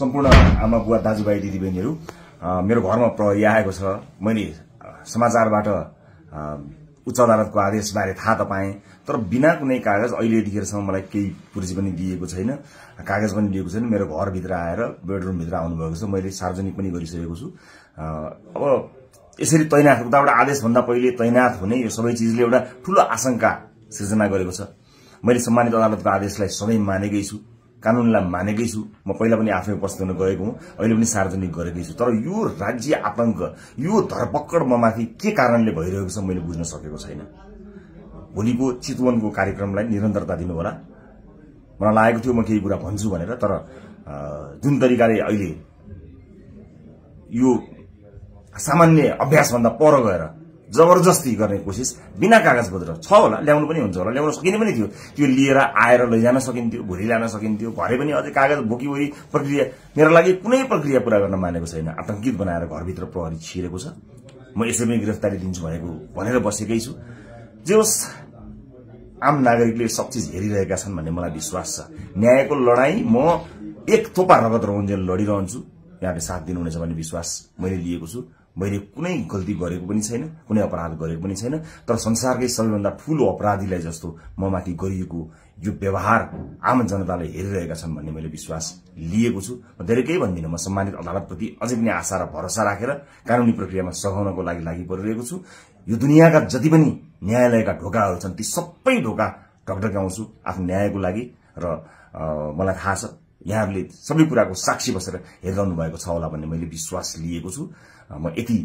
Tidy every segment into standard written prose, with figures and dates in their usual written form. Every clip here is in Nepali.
सम्पूर्ण आमा बुवा दाजुभाइ दिदीबहिनीहरू मेरो घरमा प्रहरी आएको छ। मैले समाचारबाट उच्च अदालतको आदेशबारे थाहा त पाएँ, तर बिना कुनै कागज अहिले यतिखेरसम्म मलाई केही पुर्जी पनि दिएको छैन, कागज पनि दिएको छैन। मेरो घरभित्र आएर बेडरुमभित्र आउनुभएको छ, मैले सार्वजनिक पनि गरिसकेको छु। अब यसरी तैनाथ उताबाट आदेशभन्दा पहिले तैनाथ हुने यो सबै चिजले एउटा ठूलो आशंका सृजना गरेको छ। मैले सम्मानित अदालतको आदेशलाई सधैँ मानेकै छु, कानूनलाई मानेकै छु। म पहिला पनि आफै उपस्थित हुन गएको हुँ, अहिले पनि सार्वजनिक गरेकै छु। तर यो राज्य आतंक, यो धरपकड ममाथि के कारणले भइरहेको छ मैले बुझ्न सकेको छैन। भोलिको चितवनको कार्यक्रमलाई निरन्तरता दिनु होला। मलाई लागेको थियो म केही कुरा भन्छु भनेर, तर जुन तरिकाले अहिले यो सामान्य अभ्यासभन्दा पर गएर जबरजस्ती गर्ने कोसिस बिना कागजपत्र छ होला, ल्याउनु पनि हुन्छ होला, ल्याउन सकिने पनि थियो। त्यो लिएर आएर लैजान सकिन्थ्यो, भोलि ल्याउन सकिन्थ्यो। घरै पनि अझै कागज बोकीवरी प्रक्रिया मेरो लागि कुनै प्रक्रिया पूरा गर्न मानेको छैन। आतंकित बनाएर घरभित्र प्रहरी छिरेको छ। म यसै पनि गिरफ्तारी दिन्छु भनेर बसेकै छु। जे होस्, आम नागरिकले सब चिज हेरिरहेका छन् भन्ने मलाई विश्वास छ। न्यायको लडाई म एक थोपा रगत रहुन्जेल लडिरहन्छु। यहाँले साथ दिनुहुनेछ भन्ने विश्वास मैले लिएको छु। मैले कुनै गल्ती गरेको पनि छैन, कुनै अपराध गरेको पनि छैन, तर संसारकै सबैभन्दा ठूलो अपराधीलाई जस्तो ममाथि गरिएको यो व्यवहार आम जनताले हेरिरहेका छन् भन्ने मैले विश्वास लिएको छु। म धेरै केही भन्दिनँ। म सम्मानित अदालतप्रति अझै पनि आशा र भरोसा राखेर कानूनी प्रक्रियामा सघाउनको लागि परिरहेको छु। यो दुनियाँका जति पनि न्यायालयका ढोकाहरू छन् ती सबै ढोका ढकढक्याउँछु आफ्नो न्यायको लागि। र मलाई थाहा छ यहाँहरूले सबै कुराको साक्षी बसेर हेरिरहनु भएको छ होला भन्ने मैले विश्वास लिएको छु। म यति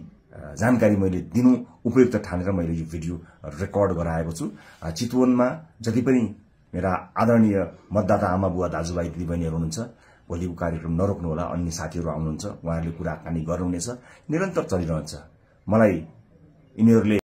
जानकारी मैले दिनु उपयुक्त ठानेर मैले यो भिडियो रेकर्ड गराएको छु। चितवनमा जति पनि मेरा आदरणीय मतदाता आमा बुवा दाजुभाइ दिदीबहिनीहरू हुनुहुन्छ, भोलिको कार्यक्रम नरोक्नु होला। अन्य साथीहरू आउनुहुन्छ, उहाँहरूले कुराकानी गर्नुहुनेछ, निरन्तर चलिरहन्छ। मलाई यिनीहरूले